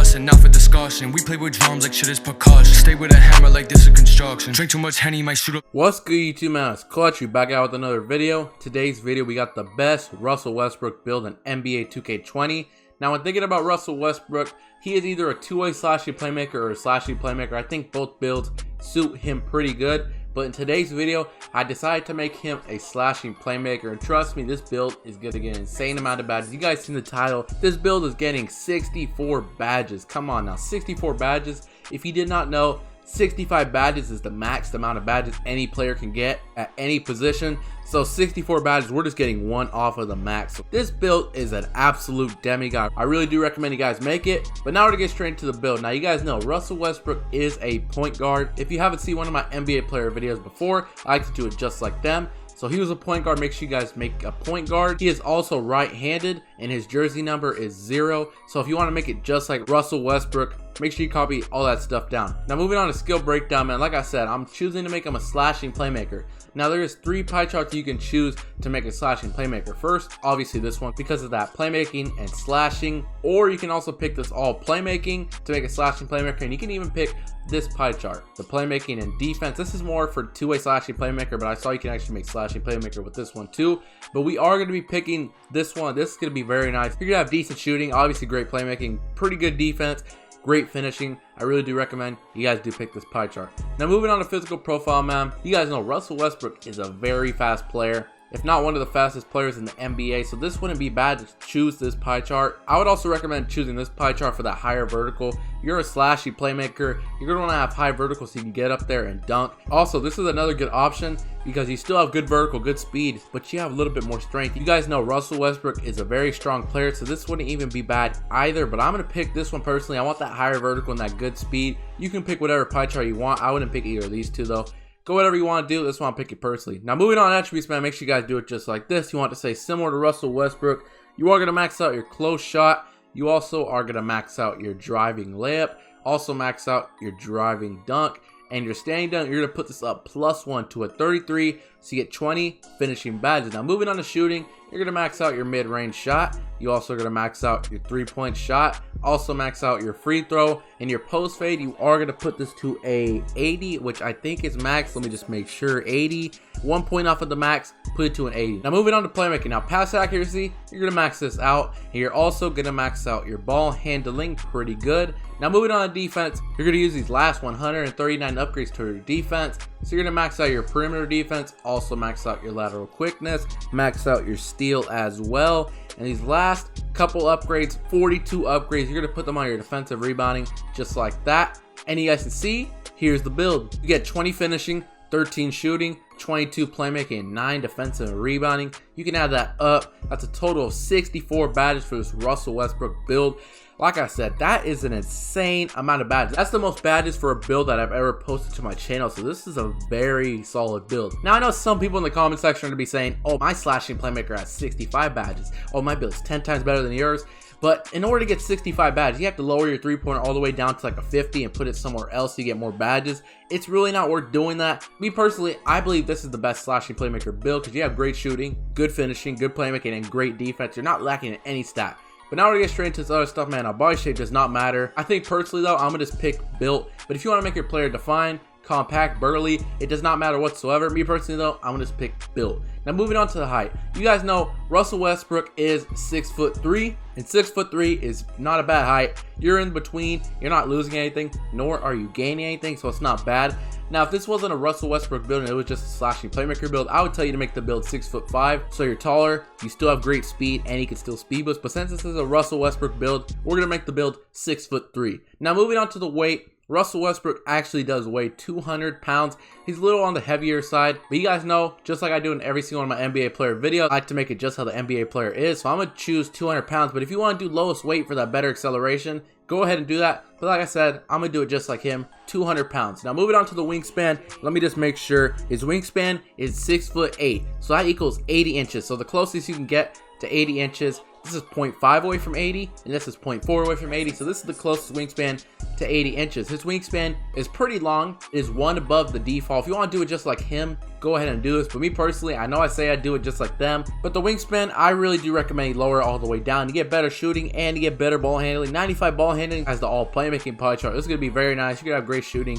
lesson, not for discussion. We play with drums like shit is percussion. Stay with a hammer like this is construction. Drink too much Henny, might shoot up. What's good, YouTube man? It's Clutch. We back out with another video. Today's video, we got the best Russell Westbrook build in NBA 2K20. Now, when thinking about Russell Westbrook, he is either a two-way slashy playmaker or a slashy playmaker. I think both builds suit him pretty good. But in today's video, I decided to make him a slashing playmaker. And trust me, this build is going to get an insane amount of badges. You guys seen the title. This build is getting 64 badges. Come on now, 64 badges. If you did not know, 65 badges is the max amount of badges any player can get at any position. So 64 badges, we're just getting one off of the max. So this build is an absolute demigod. I really do recommend you guys make it. But now we're to get straight into the build. Now you guys know Russell Westbrook is a point guard. If you haven't seen one of my NBA player videos before, I like to do it just like them. So he was a point guard. Make sure you guys make a point guard. He is also right-handed and his jersey number is 0. So if you want to make it just like Russell Westbrook, make sure you copy all that stuff down. Now moving on to skill breakdown, man. Like I said, I'm choosing to make him a slashing playmaker. Now there is 3 pie charts you can choose to make a slashing playmaker. First, obviously this one because of that playmaking and slashing. Or you can also pick this all playmaking to make a slashing playmaker. And you can even pick this pie chart, the playmaking and defense. This is more for two-way slashing playmaker, but I saw you can actually make slashing playmaker with this one too. But we are going to be picking this one. This is going to be very nice. You're going to have decent shooting, obviously great playmaking, pretty good defense, great finishing. I really do recommend you guys do pick this pie chart. Now moving on to physical profile, man. You guys know Russell Westbrook is a very fast player, if not one of the fastest players in the NBA. So this wouldn't be bad to choose this pie chart. I would also recommend choosing this pie chart for that higher vertical. You're a slashy playmaker. You're going to want to have high vertical so you can get up there and dunk. Also, this is another good option because you still have good vertical, good speed, but you have a little bit more strength. You guys know Russell Westbrook is a very strong player, so this wouldn't even be bad either. But I'm going to pick this one personally. I want that higher vertical and that good speed. You can pick whatever pie chart you want. I wouldn't pick either of these two though. Go whatever you want to do. This one I'll pick it personally. Now moving on to attributes, man, make sure you guys do it just like this. You want to say similar to Russell Westbrook. You are going to max out your close shot. You also are going to max out your driving layup. Also max out your driving dunk. And your standing dunk, you're going to put this up +1 to a 33. So you get 20 finishing badges. Now moving on to shooting, you're going to max out your mid-range shot. You also are going to max out your 3-point shot. Also max out your free throw. And your post fade, you are going to put this to a 80, which I think is max. Let me just make sure. 80. 1 point off of the max, put it to an 80. Now moving on to playmaking. Now pass accuracy, you're going to max this out. And you're also going to max out your ball handling, pretty good. Now moving on to defense, you're going to use these last 139 upgrades to your defense. So you're going to max out your perimeter defense, also max out your lateral quickness, max out your steal as well. And these last couple upgrades, 42 upgrades, you're going to put them on your defensive rebounding just like that. And you guys can see, here's the build. You get 20 finishing, 13 shooting, 22 playmaking, and 9 defensive and rebounding. You can add that up. That's a total of 64 badges for this Russell Westbrook build. Like I said, that is an insane amount of badges. That's the most badges for a build that I've ever posted to my channel. So this is a very solid build. Now I know some people in the comment section are going to be saying, oh, my slashing playmaker has 65 badges. Oh, my build's 10 times better than yours. But in order to get 65 badges, you have to lower your 3-pointer all the way down to like a 50 and put it somewhere else to get more badges. It's really not worth doing that. Me personally, I believe this is the best slashing playmaker build because you have great shooting, good finishing, good playmaking, and great defense. You're not lacking in any stat. But now we're gonna get straight into this other stuff, man. Our body shape does not matter. I think personally though, I'm gonna just pick built. But if you want to make your player defined, compact, burly, it does not matter whatsoever. Me personally though, I'm gonna just pick built. Now moving on to the height. You guys know Russell Westbrook is 6'3", and 6'3" is not a bad height. You're in between, you're not losing anything, nor are you gaining anything, so it's not bad. Now if this wasn't a Russell Westbrook build and it was just a slashing playmaker build, I would tell you to make the build 6'5", so you're taller, you still have great speed, and you can still speed boost. But since this is a Russell Westbrook build, we're gonna make the build 6'3". Now moving on to the weight. Russell Westbrook actually does weigh 200 pounds. He's a little on the heavier side, but you guys know, just like I do in every single one of my NBA player videos, I like to make it just how the NBA player is. So I'm going to choose 200 pounds, but if you want to do lowest weight for that better acceleration, go ahead and do that. But like I said, I'm going to do it just like him, 200 pounds. Now moving on to the wingspan, let me just make sure his wingspan is 6'8". So that equals 80 inches. So the closest you can get to 80 inches This is 0.5 away from 80, and this is 0.4 away from 80. So this is the closest wingspan to 80 inches. His wingspan is pretty long. It is one above the default. If you want to do it just like him, go ahead and do this. But me personally, I know I say I do it just like them, but the wingspan, I really do recommend you lower it all the way down. You get better shooting and you get better ball handling. 95 ball handling as the all playmaking pie chart. This is going to be very nice. You're going to have great shooting,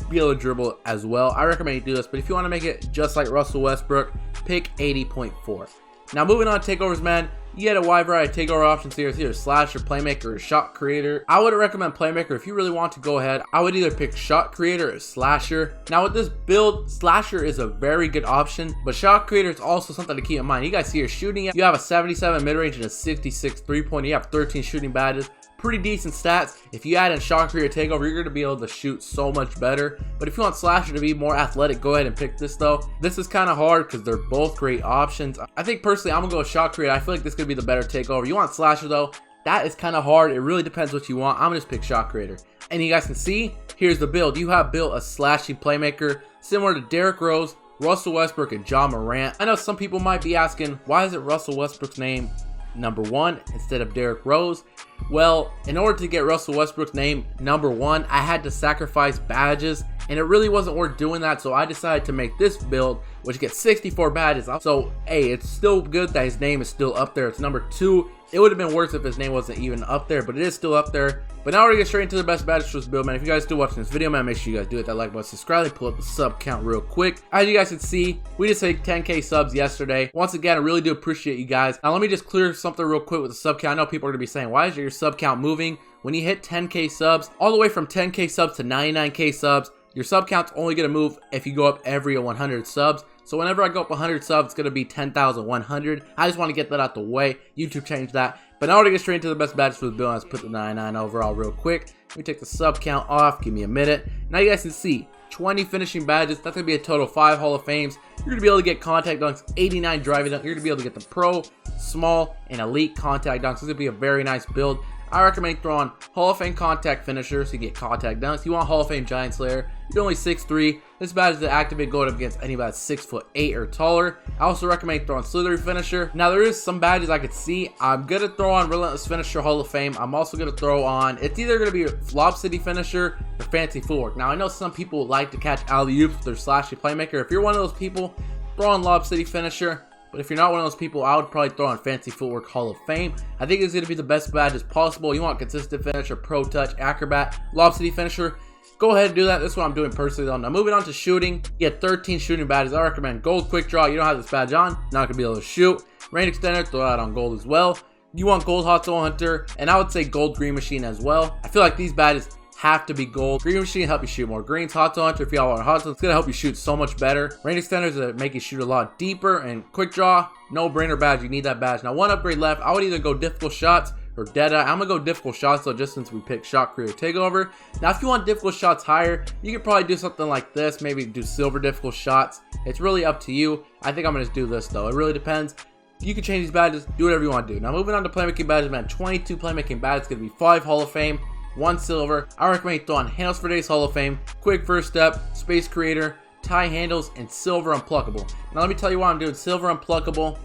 be able to dribble as well. I recommend you do this, but if you want to make it just like Russell Westbrook, pick 80.4. Now moving on to takeovers, man, you get a wide variety of takeover options here. It's either slasher, playmaker, or shot creator. I would recommend playmaker. If you really want to go ahead, I would either pick shot creator or slasher. Now with this build, slasher is a very good option, but shot creator is also something to keep in mind. You guys see you're shooting it. You have a 77 mid-range and a 66 3-point. You have 13 shooting badges. Pretty decent stats. If you add in shot creator takeover, you're going to be able to shoot so much better. But if you want slasher to be more athletic, go ahead and pick this though. This is kind of hard because they're both great options. I think personally I'm gonna go with shot creator. I feel like this could be the better takeover. You want slasher though, that is kind of hard. It really depends what you want. I'm gonna just pick shot creator. And you guys can see here's the build. You have built a slashing playmaker similar to Derrick Rose, Russell Westbrook, and John Morant. I know some people might be asking, why is it Russell Westbrook's name number 1 instead of Derrick Rose? Well, in order to get Russell Westbrook's name number 1, I had to sacrifice badges, and it really wasn't worth doing that, so I decided to make this build, which gets 64 badges. So, hey, it's still good that his name is still up there. It's number 2. It would have been worse if his name wasn't even up there, but it is still up there. But now we're gonna get straight into the best badges for this build, man. If you guys still watching this video, man, make sure you guys do hit that like button, subscribe, and pull up the sub count real quick. As you guys can see, we just hit 10k subs yesterday. Once again, I really do appreciate you guys. Now let me just clear something real quick with the sub count. I know people are gonna be saying, why is your sub count moving? When you hit 10k subs, all the way from 10k subs to 99k subs, your sub count's only gonna move if you go up every 100 subs. So whenever I go up 100 subs, it's gonna be 10,100. I just want to get that out the way. YouTube changed that. But now we're gonna get straight into the best badges for the build. Let's put the 99 overall real quick. Let me take the sub count off. Give me a minute. Now you guys can see 20 finishing badges. That's gonna be a total of 5 Hall of Fames. You're gonna be able to get contact dunks, 89 driving dunks. You're gonna be able to get the pro, small, and elite contact dunks. This is gonna be a very nice build. I recommend throwing Hall of Fame contact finisher so you get contact dunks. You want Hall of Fame Giant Slayer. You're only 6'3". This badge is to activate going up against anybody that's 6'8" or taller. I also recommend throwing Slithery Finisher. Now there is some badges I could see. I'm gonna throw on Relentless Finisher Hall of Fame. I'm also gonna throw on, it's either gonna be Lob City Finisher or Fancy Footwork. Now I know some people like to catch alley-oops with their slashy playmaker. If you're one of those people, throw on Lob City Finisher. But if you're not one of those people, I would probably throw on Fancy Footwork Hall of Fame. I think it's going to be the best badges possible. You want consistent finisher, pro touch, acrobat, Lob City Finisher. Go ahead and do that. This is what I'm doing personally though. Now moving on to shooting. You get 13 shooting badges. I recommend gold quick draw. You don't have this badge on, not going to be able to shoot. Range extender, throw that on gold as well. You want gold hot zone hunter, and I would say gold green machine as well. I feel like these badges have to be gold. Green machine help you shoot more greens. Hot zone hunter, if you all want hot zone, it's gonna help you shoot so much better. Range extenders that make you shoot a lot deeper. And quick draw, no brainer badge. You need that badge. Now one upgrade left. I would either go difficult shots or Deadeye. I'm gonna go difficult shots though, just since we picked shot creator takeover. Now if you want difficult shots higher, you could probably do something like this. Maybe do silver difficult shots. It's really up to you. I think I'm gonna just do this though. It really depends. You can change these badges, do whatever you want to do. Now moving on to playmaking badges, man. 22 playmaking badges. It's gonna be 5 Hall of Fame, 1 silver. I recommend throwing Handles for Days Hall of Fame, Quick First Step, Space Creator, Tie Handles, and Silver Unpluckable. Now let me tell you why I'm doing Silver Unpluckable.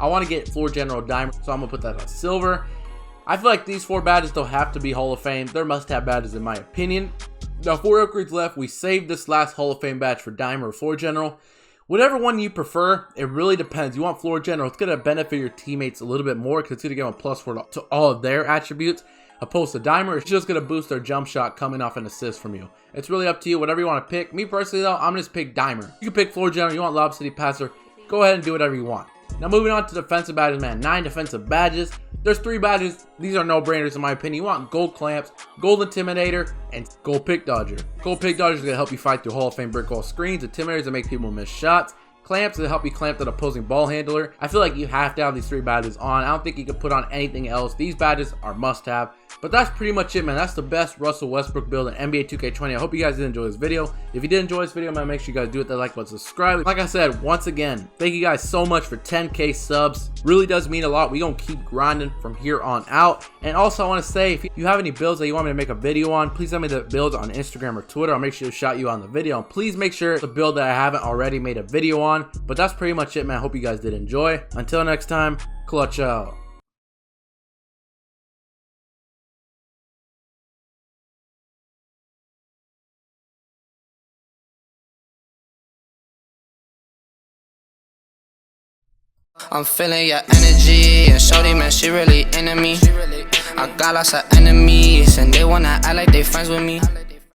I want to get Floor General Dimer, so I'm gonna put that on silver. I feel like these 4 badges don't have to be Hall of Fame. They're must-have badges in my opinion. Now 4 upgrades left. We saved this last Hall of Fame badge for Dimer or Floor General. Whatever one you prefer, it really depends. You want Floor General, it's gonna benefit your teammates a little bit more because it's gonna give them a +4 to all of their attributes. Opposed to Dimer, it's just going to boost their jump shot coming off an assist from you. It's really up to you, whatever you want to pick. Me personally though, I'm going to just pick Dimer. You can pick Floor General, you want Lob City Passer, go ahead and do whatever you want. Now moving on to defensive badges, man. 9 defensive badges. There's 3 badges. These are no-brainers in my opinion. You want Gold Clamps, Gold Intimidator, and Gold Pick Dodger. Gold Pick Dodger is going to help you fight through Hall of Fame brick wall screens. Intimidators that make people miss shots. Clamps to help you clamp that opposing ball handler. I feel like you have to have these 3 badges on. I don't think you can put on anything else. These badges are must-have. But that's pretty much it, man. That's the best Russell Westbrook build in NBA 2K20. I hope you guys did enjoy this video. If you did enjoy this video, man, make sure you guys do hit that like button, subscribe. Like I said, once again, thank you guys so much for 10k subs. Really does mean a lot. We gonna keep grinding from here on out. And also, I want to say, if you have any builds that you want me to make a video on, please send me the builds on Instagram or Twitter. I'll make sure to shout you on the video. And please make sure the build that I haven't already made a video on. But that's pretty much it, man. I hope you guys did enjoy. Until next time, clutch out. I'm feeling your energy, and shorty, man, she really into me. I got lots of enemies, and they wanna act like they friends with me.